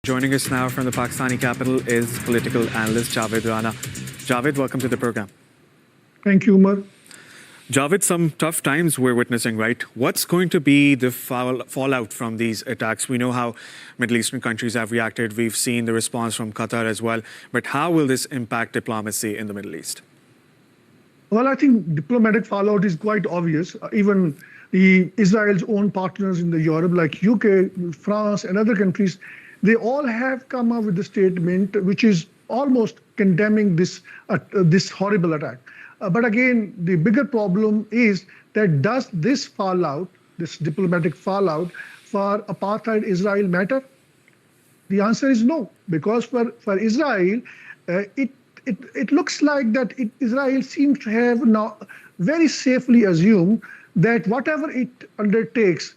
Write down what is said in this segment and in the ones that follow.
Joining us now from the Pakistani capital is political analyst Javed Rana. Javed, welcome to the program. Thank you, Umar. Javed, some tough times we're witnessing, right? What's going to be the fallout from these attacks? We know how Middle Eastern countries have reacted. We've seen the response from Qatar as well. But how will this impact diplomacy in the Middle East? Well, I think diplomatic fallout is quite obvious. Even Israel's own partners in the Europe, like UK, France, and other countries, they all have come up with a statement which is almost condemning this horrible attack. But again, the bigger problem is that does this fallout, this diplomatic fallout for apartheid Israel matter? The answer is no, because for Israel, it looks like that Israel seems to have now very safely assumed that whatever it undertakes,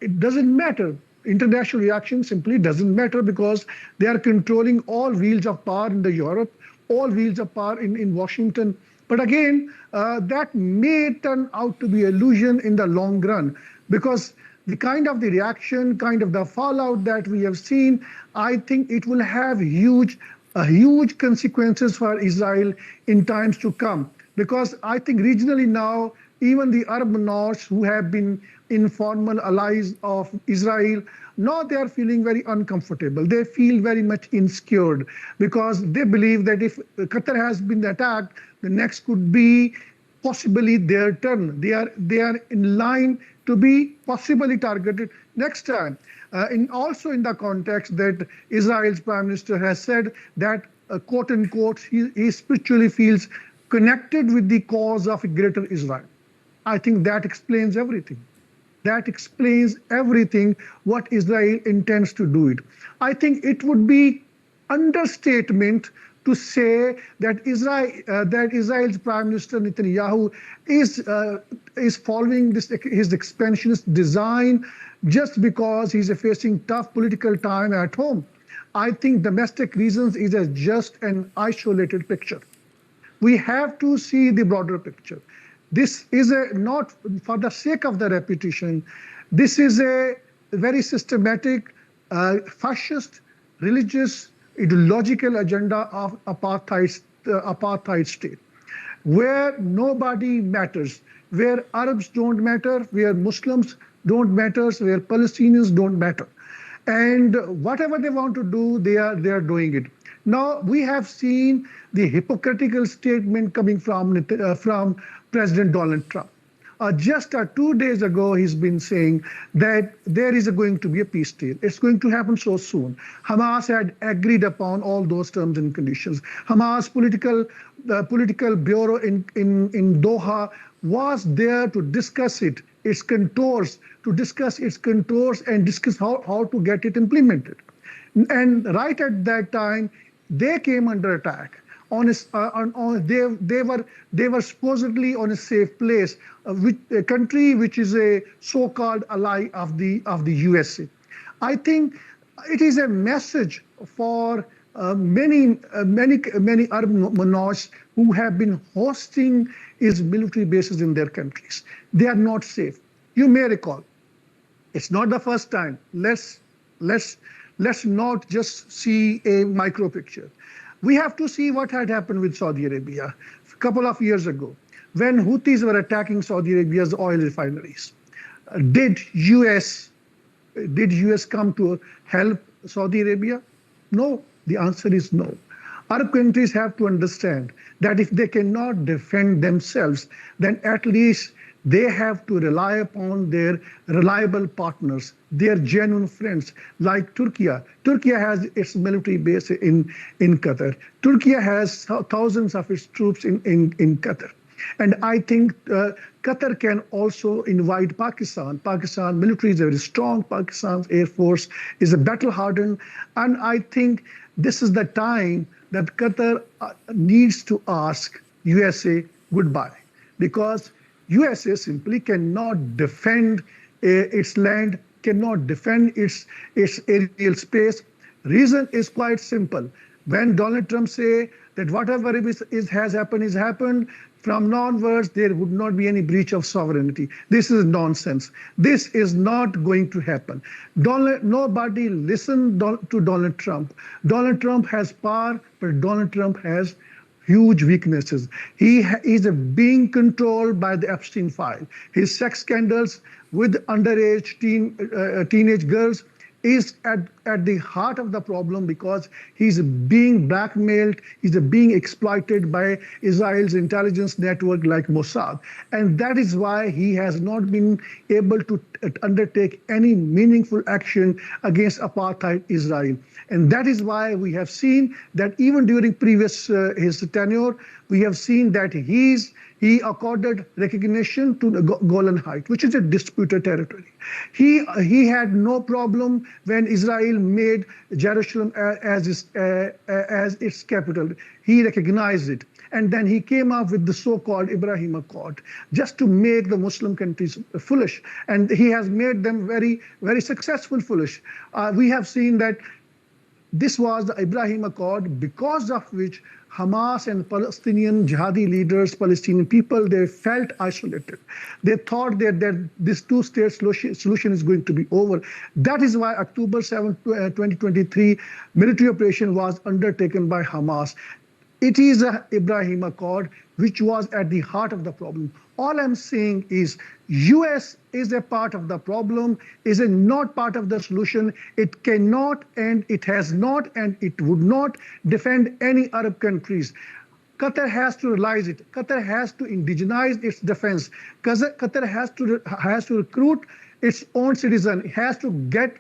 it doesn't matter. International reaction simply doesn't matter because they are controlling all wheels of power in the Europe, all wheels of power in Washington. But again, that may turn out to be illusion in the long run, because the kind of the reaction, kind of the fallout that we have seen, I think it will have huge consequences for Israel in times to come. Because I think regionally now, even the Arab North, who have been informal allies of Israel, now they are feeling very uncomfortable. They feel very much insecure because they believe that if Qatar has been attacked, the next could be possibly their turn. They are in line to be possibly targeted next time. Also in the context that Israel's Prime Minister has said that, quote unquote, he spiritually feels connected with the cause of greater Israel. I think that explains everything. That explains everything what Israel intends to do it. I think it would be understatement to say that Israel's Prime Minister Netanyahu is following his expansionist design just because he's facing tough political time at home. I think domestic reasons is just an isolated picture. We have to see the broader picture. This is not for the sake of the repetition. This is a very systematic, fascist, religious, ideological agenda of apartheid state, where nobody matters, where Arabs don't matter, where Muslims don't matter, where Palestinians don't matter. And whatever they want to do, they are doing it. Now, we have seen the hypocritical statement coming from President Donald Trump. Just 2 days ago, he's been saying that there is going to be a peace deal. It's going to happen so soon. Hamas had agreed upon all those terms and conditions. Hamas political bureau in Doha was there to discuss its contours and discuss how to get it implemented. And right at that time, they came under attack. They were supposedly on a safe place, a country which is a so-called ally of the USA. I think it is a message for many Arab monarchs who have been hosting his military bases in their countries. They are not safe. You may recall, it's not the first time. Let's not just see a micro picture. We have to see what had happened with Saudi Arabia a couple of years ago when Houthis were attacking Saudi Arabia's oil refineries. Did US come to help Saudi Arabia? No. The answer is no. Arab countries have to understand that if they cannot defend themselves, then at least they have to rely upon their reliable partners, their genuine friends, like Turkey. Turkey has its military base in Qatar. Turkey has thousands of its troops in Qatar. And I think Qatar can also invite Pakistan. Pakistan military is very strong. Pakistan's air force is a battle-hardened. And I think this is the time that Qatar needs to ask USA goodbye, because USA simply cannot defend its land, cannot defend its aerial space. Reason is quite simple. When Donald Trump say that whatever has happened is happened. From now onwards, there would not be any breach of sovereignty. This is nonsense. This is not going to happen. Nobody listen to Donald Trump. Donald Trump has power, but Donald Trump has huge weaknesses. He is being controlled by the Epstein file. His sex scandals with underage teenage girls is at the heart of the problem, because he's being blackmailed, he's being exploited by Israel's intelligence network like Mossad. And that is why he has not been able to undertake any meaningful action against apartheid Israel. And that is why we have seen that even during his tenure, we have seen that he accorded recognition to the Golan Heights, which is a disputed territory. He had no problem when Israel made Jerusalem as its capital. He recognized it. And then he came up with the so-called Ibrahim Accord, just to make the Muslim countries foolish. And he has made them very, very successful foolish. We have seen that this was the Ibrahim Accord, because of which Hamas and Palestinian jihadi leaders, Palestinian people, they felt isolated. They thought that this two-state solution is going to be over. That is why October 7, 2023, military operation was undertaken by Hamas. It is a Ibrahim Accord, which was at the heart of the problem. All I'm saying is US is a part of the problem, is not part of the solution. It cannot, and it has not, and it would not defend any Arab countries. Qatar has to realize it. Qatar has to indigenize its defense. Qatar has to recruit its own citizens. It has to get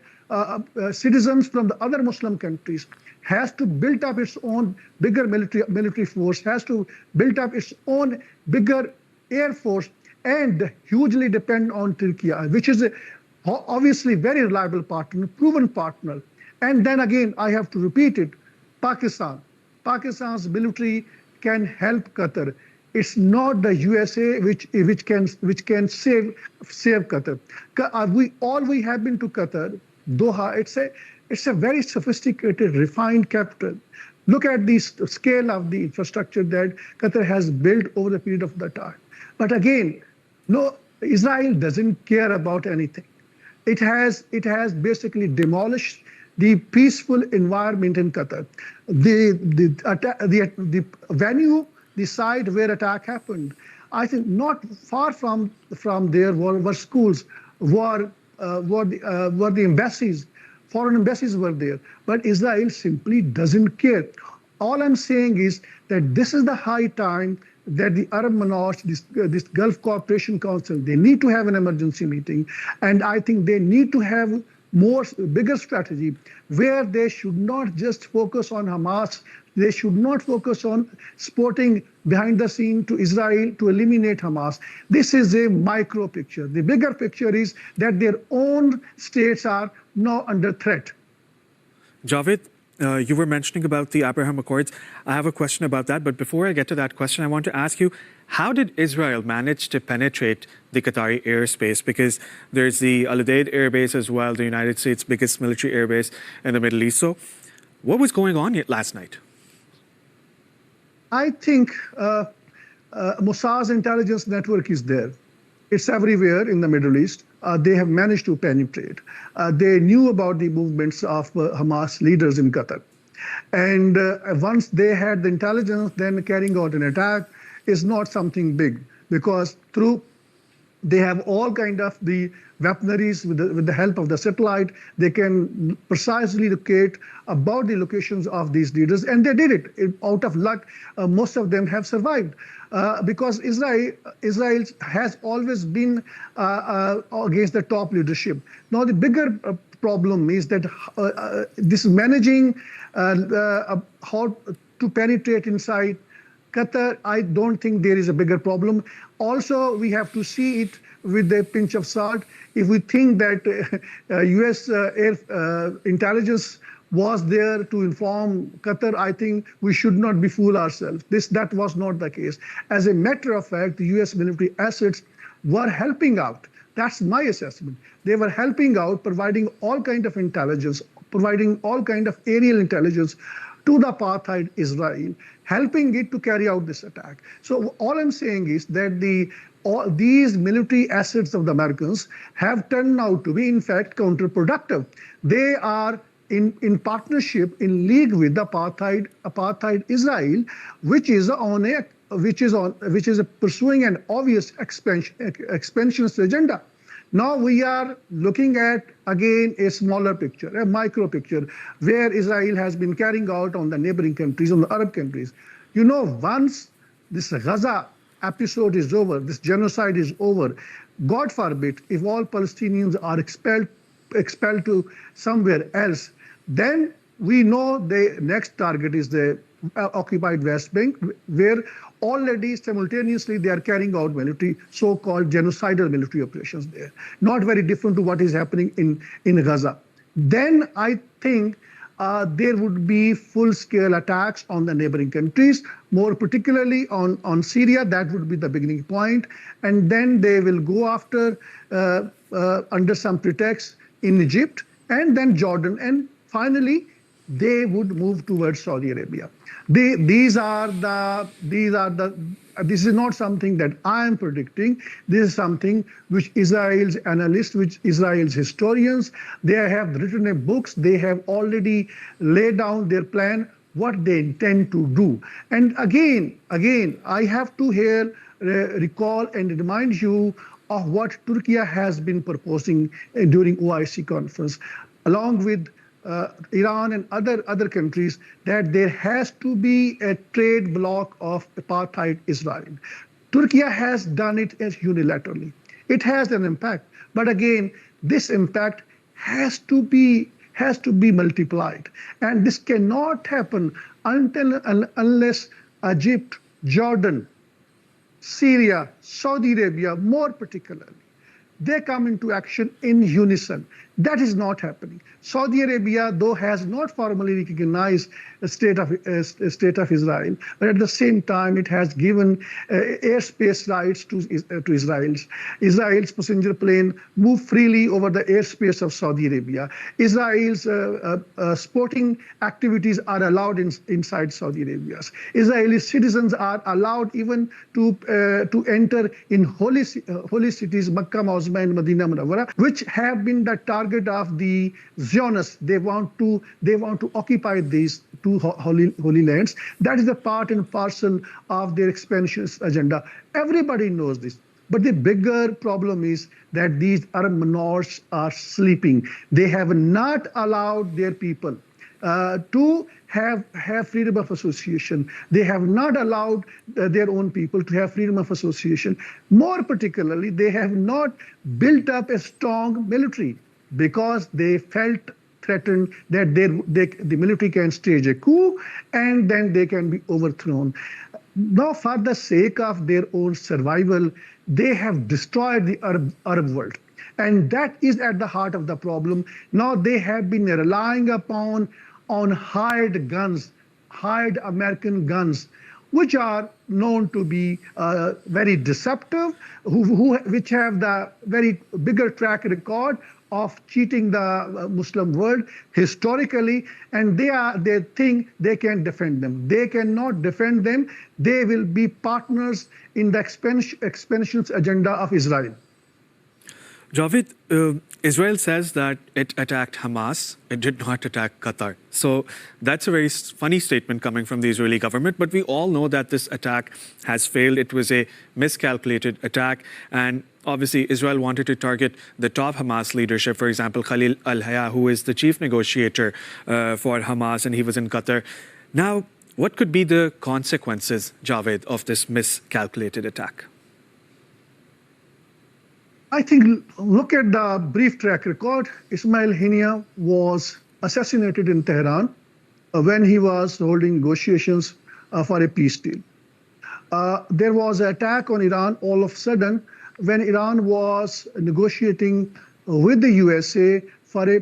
citizens from the other Muslim countries, has to build up its own bigger military force, has to build up its own bigger air force, and hugely depend on Turkey, which is obviously very reliable partner, proven partner. And then again, I have to repeat it, Pakistan. Pakistan's military can help Qatar. It's not the USA which can save Qatar. All we have been to Qatar, Doha. It's a very sophisticated, refined capital. Look at the scale of the infrastructure that Qatar has built over the period of the time. But again, no, Israel doesn't care about anything. It has basically demolished the peaceful environment in Qatar. The venue, the site where attack happened, I think not far from there were schools, were the embassies. Foreign embassies were there, but Israel simply doesn't care. All I'm saying is that this is the high time that the Arab monarchs, this Gulf Cooperation Council, they need to have an emergency meeting, and I think they need to have bigger strategy where they should not just focus on Hamas. They should not focus on supporting behind the scene to Israel to eliminate Hamas. This is a micro picture. The bigger picture is that their own states are now under threat. Javed, you were mentioning about the Abraham Accords. I have a question about that. But before I get to that question, I want to ask you, how did Israel manage to penetrate the Qatari airspace? Because there's the Al Udeid Air Base as well, the United States' biggest military air base in the Middle East. So what was going on last night? I think Mossad's intelligence network is there. It's everywhere in the Middle East. They have managed to penetrate. They knew about the movements of Hamas leaders in Qatar. And once they had the intelligence, then carrying out an attack is not something big, because they have all kind of the weaponaries with the help of the satellite. They can precisely locate about the locations of these leaders, and they did it. Out of luck, most of them have survived, because Israel has always been against the top leadership. Now the bigger problem is that this managing how to penetrate inside Qatar, I don't think there is a bigger problem. Also, we have to see it with a pinch of salt. If we think that U.S. intelligence was there to inform Qatar, I think we should not be fool ourselves. That was not the case. As a matter of fact, the U.S. military assets were helping out. That's my assessment. They were helping out, providing all kind of intelligence, providing all kind of aerial intelligence to the apartheid Israel, helping it to carry out this attack. So all I'm saying is that all these military assets of the Americans have turned out to be, in fact, counterproductive. They are in partnership, in league with the apartheid Israel, which is pursuing an obvious expansionist agenda. Now we are looking at, again, a smaller picture, a micro picture, where Israel has been carrying out on the neighboring countries, on the Arab countries. Once this Gaza episode is over, this genocide is over, God forbid, if all Palestinians are expelled to somewhere else, then we know the next target is the occupied West Bank, where already simultaneously they are carrying out so-called genocidal military operations there. Not very different to what is happening in Gaza. Then I think there would be full-scale attacks on the neighboring countries, more particularly on Syria. That would be the beginning point. And then they will go after, under some pretext, in Egypt, and then Jordan. And finally, they would move towards Saudi Arabia. This is not something that I am predicting. This is something which Israel's analysts, which Israel's historians, they have written books. They have already laid down their plan, what they intend to do. And again, I have to here recall and remind you of what Turkey has been proposing during OIC conference, along with Iran and other countries, that there has to be a trade bloc of apartheid Israel. Turkey has done it as unilaterally. It has an impact, but again, this impact has to be multiplied, and this cannot happen unless Egypt, Jordan, Syria, Saudi Arabia, more particularly, they come into action in unison. That is not happening. Saudi Arabia, though, has not formally recognized the state of Israel, but at the same time, it has given airspace rights to Israel. Israel's passenger plane move freely over the airspace of Saudi Arabia. Israel's sporting activities are allowed inside Saudi Arabia. Israeli citizens are allowed even to enter in holy cities, Makkah, Mausma, and Medina Munawwara, which have been the target of the Zionists. They want to occupy these two holy lands. That is a part and parcel of their expansionist agenda. Everybody knows this. But the bigger problem is that these Arab minors are sleeping. They have not allowed their people to have freedom of association. They have not allowed their own people to have freedom of association. More particularly, they have not built up a strong military, because they felt threatened that the military can stage a coup and then they can be overthrown. Now, for the sake of their own survival, they have destroyed the Arab world. And that is at the heart of the problem. Now they have been relying on hired guns, hired American guns, which are known to be very deceptive, which have the very bigger track record of cheating the Muslim world historically, and they think they can defend them. They cannot defend them. They will be partners in the expansionist agenda of Israel. Javed, Israel says that it attacked Hamas. It did not attack Qatar. So that's a very funny statement coming from the Israeli government. But we all know that this attack has failed. It was a miscalculated attack. And obviously, Israel wanted to target the top Hamas leadership. For example, Khalil al-Hayya, who is the chief negotiator for Hamas, and he was in Qatar. Now, what could be the consequences, Javed, of this miscalculated attack? I think, look at the brief track record. Ismail Haniyeh was assassinated in Tehran when he was holding negotiations for a peace deal. There was an attack on Iran all of a sudden when Iran was negotiating with the USA for a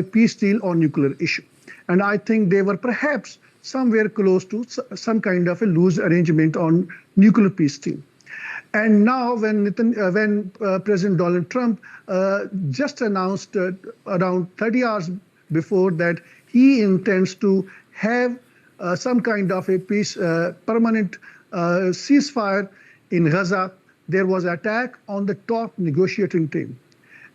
peace deal on nuclear issue. And I think they were perhaps somewhere close to some kind of a loose arrangement on nuclear peace deal. And now when President Donald Trump just announced around 30 hours before that he intends to have some kind of a peace, permanent ceasefire in Gaza. There was attack on the top negotiating team.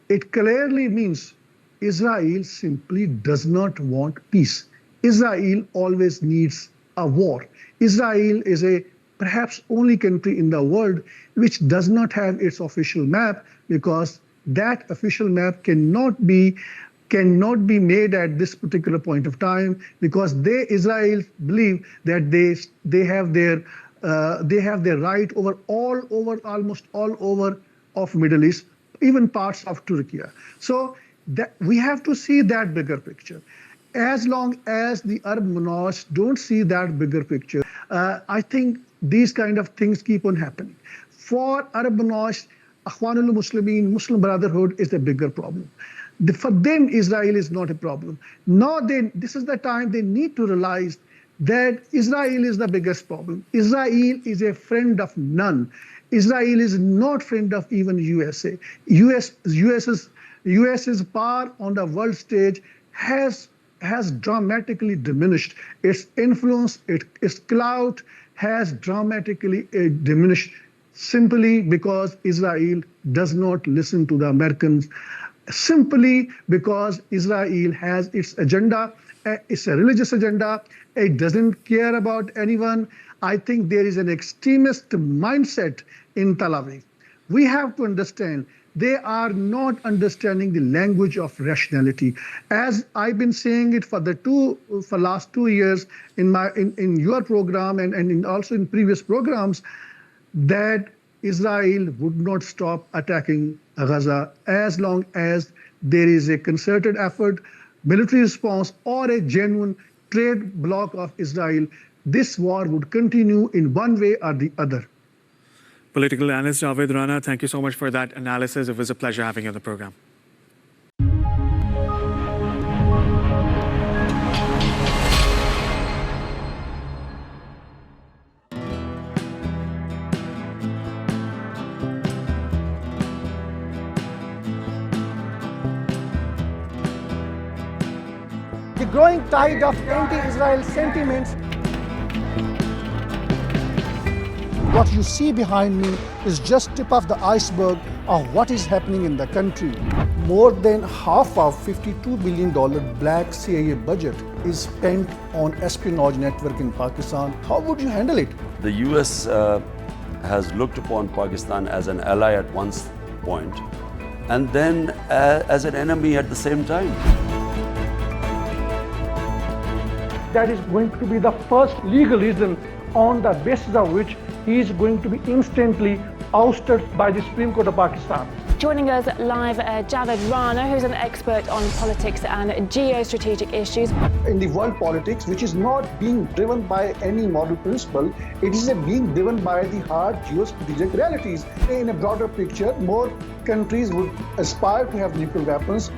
It clearly means Israel simply does not want peace. Israel always needs a war. Israel is a perhaps only country in the world which does not have its official map, because that official map cannot be made at this particular point of time, because Israel believe that they have their right over almost all over of Middle East, even parts of Turkey. So that we have to see that bigger picture. As long as the Arab monarchs don't see that bigger picture, I think these kind of things keep on happening. For Arab monarchs, Akhwanul Muslimin, Muslim Brotherhood is the bigger problem. For them, Israel is not a problem. Now, this is the time they need to realize that Israel is the biggest problem. Israel is a friend of none. Israel is not friend of even USA. US's power on the world stage has dramatically diminished. Its influence, its clout has dramatically diminished, simply because Israel does not listen to the Americans, simply because Israel has its agenda. It's a religious agenda. It doesn't care about anyone. I think there is an extremist mindset in Tel Aviv. We have to understand they are not understanding the language of rationality. As I've been saying it for last 2 years in your program and also in previous programs, that Israel would not stop attacking Gaza as long as there is a concerted effort, military response, or a genuine trade bloc of Israel. This war would continue in one way or the other. Political analyst Javed Rana, thank you so much for that analysis. It was a pleasure having you on the program. The growing tide of anti-Israel sentiments. What you see behind me is just tip of the iceberg of what is happening in the country. More than half of $52 billion black CIA budget is spent on espionage network in Pakistan. How would you handle it? The US has looked upon Pakistan as an ally at one point and then as an enemy at the same time. That is going to be the first legal reason on the basis of which he is going to be instantly ousted by the Supreme Court of Pakistan. Joining us live, Javed Rana, who's an expert on politics and geostrategic issues. In the world politics, which is not being driven by any moral principle, it is being driven by the hard geostrategic realities. In a broader picture, more countries would aspire to have nuclear weapons.